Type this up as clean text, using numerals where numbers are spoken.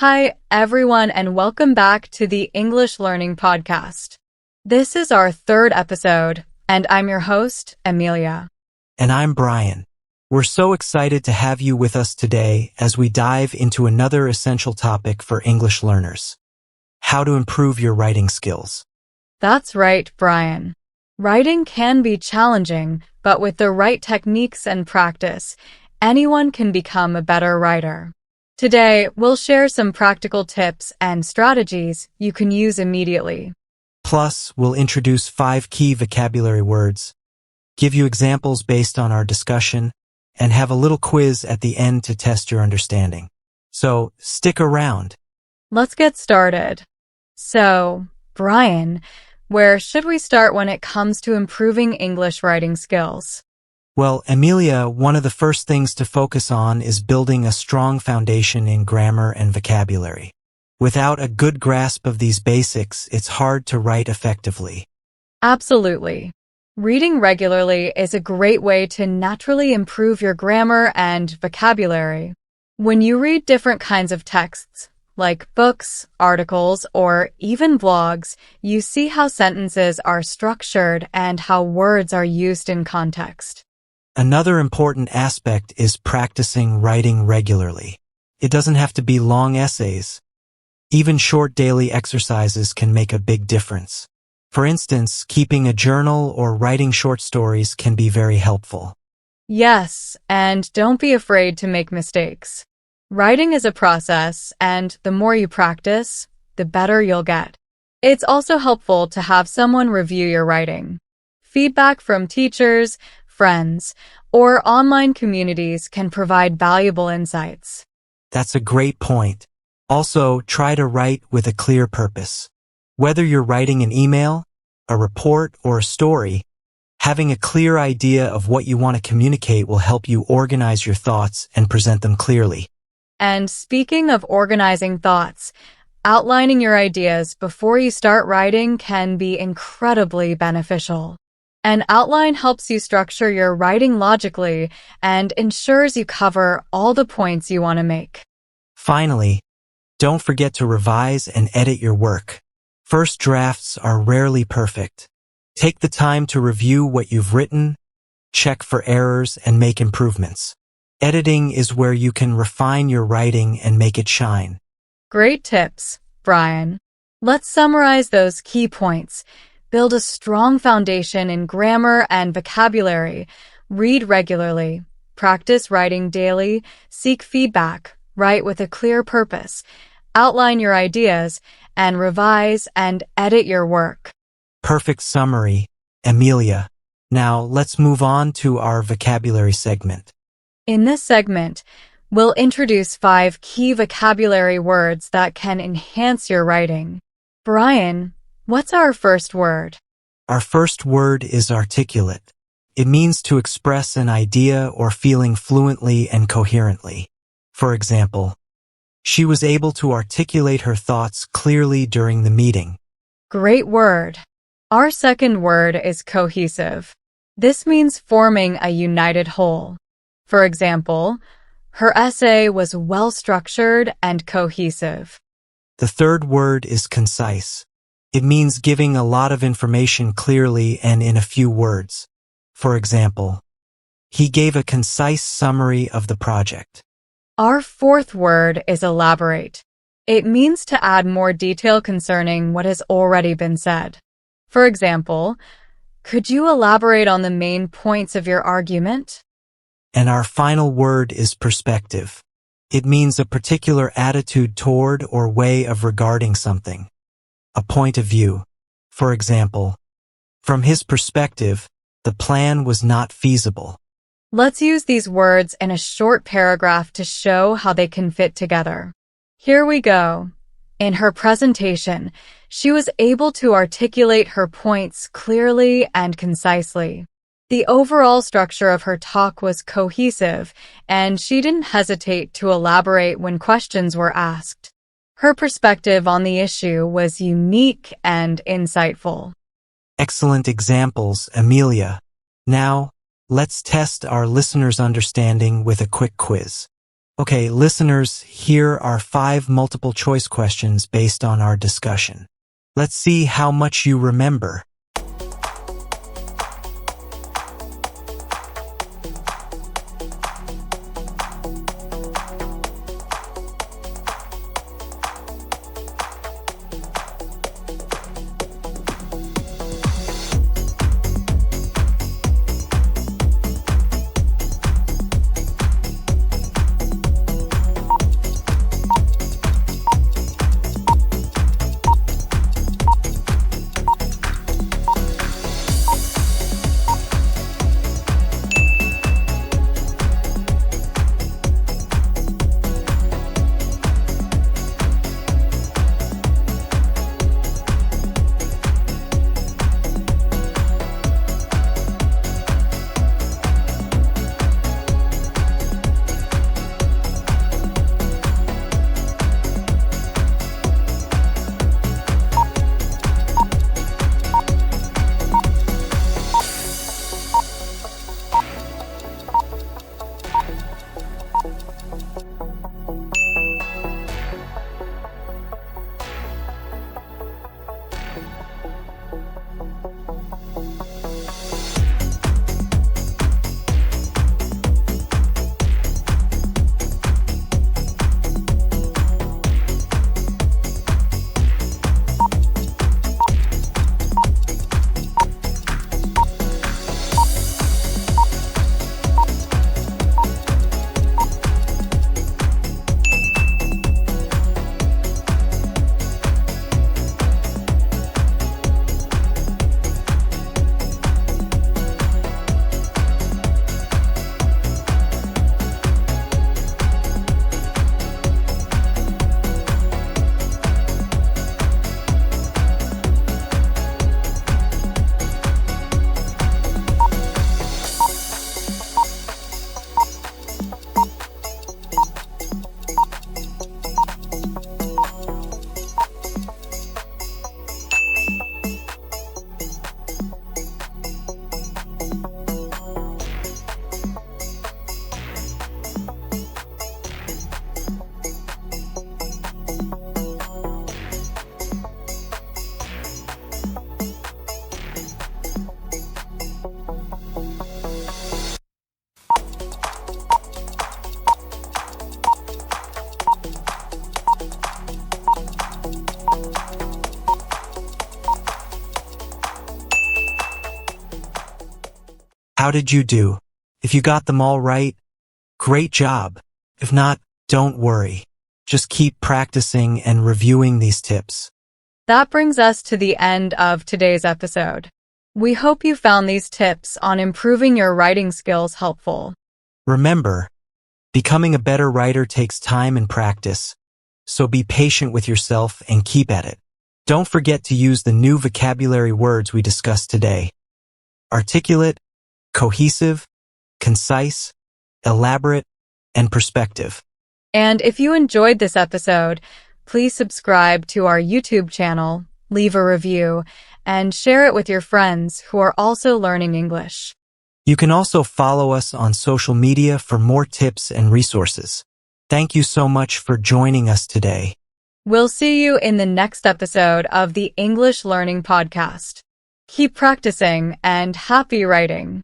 Hi, everyone, and welcome back to the English Learning Podcast. This is our third episode, and I'm your host, Amelia. And I'm Brian. We're so excited to have you with us today as we dive into another essential topic for English learners: how to improve your writing skills. That's right, Brian. Writing can be challenging, but with the right techniques and practice, anyone can become a better writer. Today, we'll share some practical tips and strategies you can use immediately. Plus, we'll introduce 5 key vocabulary words, give you examples based on our discussion, and have a little quiz at the end to test your understanding. So, stick around. Let's get started. So, Brian, where should we start when it comes to improving English writing skills? Well, Amelia, one of the first things to focus on is building a strong foundation in grammar and vocabulary. Without a good grasp of these basics, it's hard to write effectively. Absolutely. Reading regularly is a great way to naturally improve your grammar and vocabulary. When you read different kinds of texts, like books, articles, or even blogs, you see how sentences are structured and how words are used in context. Another important aspect is practicing writing regularly. It doesn't have to be long essays. Even short daily exercises can make a big difference. For instance, keeping a journal or writing short stories can be very helpful. Yes, and don't be afraid to make mistakes. Writing is a process, and the more you practice, the better you'll get. It's also helpful to have someone review your writing. Feedback from teachers, friends, or online communities can provide valuable insights. That's a great point. Also, try to write with a clear purpose. Whether you're writing an email, a report, or a story, having a clear idea of what you want to communicate will help you organize your thoughts and present them clearly. And speaking of organizing thoughts, outlining your ideas before you start writing can be incredibly beneficial. An outline helps you structure your writing logically and ensures you cover all the points you want to make. Finally, don't forget to revise and edit your work. First drafts are rarely perfect. Take the time to review what you've written, check for errors, and make improvements. Editing is where you can refine your writing and make it shine. Great tips, Brian. Let's summarize those key points. Build a strong foundation in grammar and vocabulary. Read regularly. Practice writing daily. Seek feedback. Write with a clear purpose. Outline your ideas, and revise and edit your work. Perfect summary, Amelia. Now, let's move on to our vocabulary segment. In this segment, we'll introduce 5 key vocabulary words that can enhance your writing. Brian, what's our first word? Our first word is articulate. It means to express an idea or feeling fluently and coherently. For example, she was able to articulate her thoughts clearly during the meeting. Great word. Our second word is cohesive. This means forming a united whole. For example, her essay was well-structured and cohesive. The third word is concise. It means giving a lot of information clearly and in a few words. For example, he gave a concise summary of the project. Our fourth word is elaborate. It means to add more detail concerning what has already been said. For example, could you elaborate on the main points of your argument? And our final word is perspective. It means a particular attitude toward or way of regarding something. A point of view. For example, from his perspective, the plan was not feasible. Let's use these words in a short paragraph to show how they can fit together. Here we go. In her presentation, she was able to articulate her points clearly and concisely. The overall structure of her talk was cohesive, and she didn't hesitate to elaborate when questions were asked. Her perspective on the issue was unique and insightful. Excellent examples, Amelia. Now, let's test our listeners' understanding with a quick quiz. Okay, listeners, here are 5 multiple choice questions based on our discussion. Let's see how much you remember. How did you do? If you got them all right, great job. If not, don't worry. Just keep practicing and reviewing these tips. That brings us to the end of today's episode. We hope you found these tips on improving your writing skills helpful. Remember, becoming a better writer takes time and practice, so be patient with yourself and keep at it. Don't forget to use the new vocabulary words we discussed today. Articulate, cohesive, concise, elaborate, and perspective. And if you enjoyed this episode, please subscribe to our YouTube channel, leave a review, and share it with your friends who are also learning English. You can also follow us on social media for more tips and resources. Thank you so much for joining us today. We'll see you in the next episode of the English Learning Podcast. Keep practicing and happy writing.